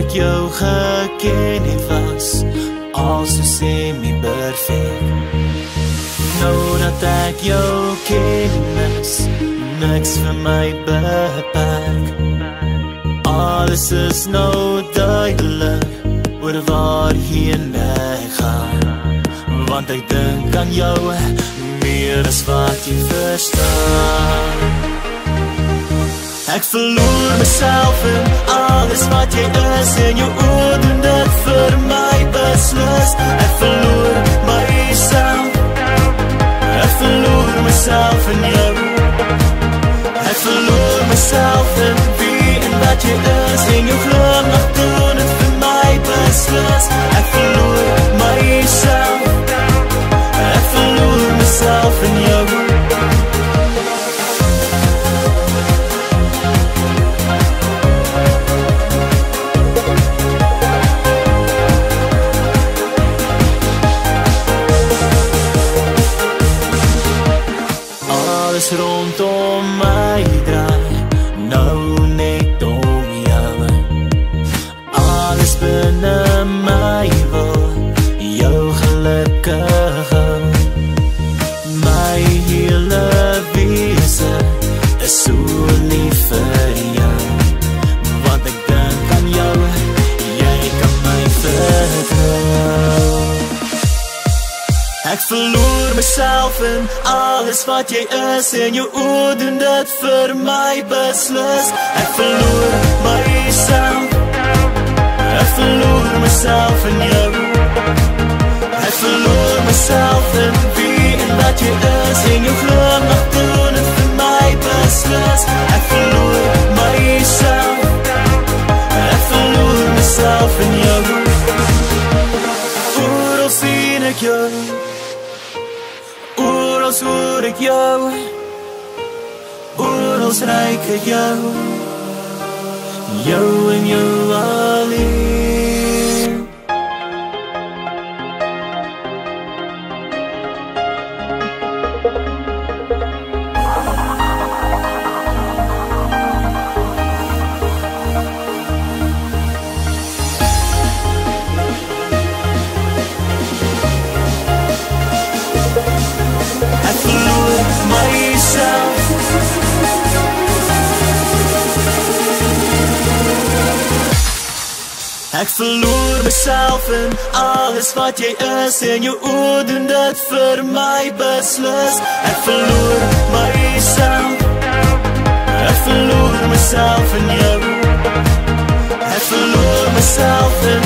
ek jou geken het was al so semi-perfect. Nou dat ek jou ken is niks vir my beperk. Alles is nou duidelik oor waarheen ek gaan, want ek dink aan jou meer as wat jy verstaan. Ek verloor myself in alles wat jy is, en jou oor doen dit vir my beslis. Ek verloor myself, ek verloor myself in jou. Ek verloor myself in wie en wat jy is, en jou glimlach doen dit vir my beslis. Ek verloor myself, ek verloor myself in jou. Alles rondom my draai nou net om jou. Alles binne my wil jou gelukkig hou. My hele wese is so lief vir jou, want ek dink aan jou, jy kan my vertrou. Ek verloor myself in alles wat jy is, en jou oor doen dit vir my beslis. Ek verloor myself, ek verloor myself in jou. Ek verloor myself in wie en wat jy is, en jou glimlach doen dit vir my beslis. Ek verloor myself, ek verloor myself in jou. Oral sien ek jou, oral hoor ek jou, oral ryk ek jou, jou en jou alleen. Ek verloor myself in alles wat jy is, en jou oor doen dit vir my beslis. Ek verloor myself, ek verloor myself in jou. Ek verloor myself in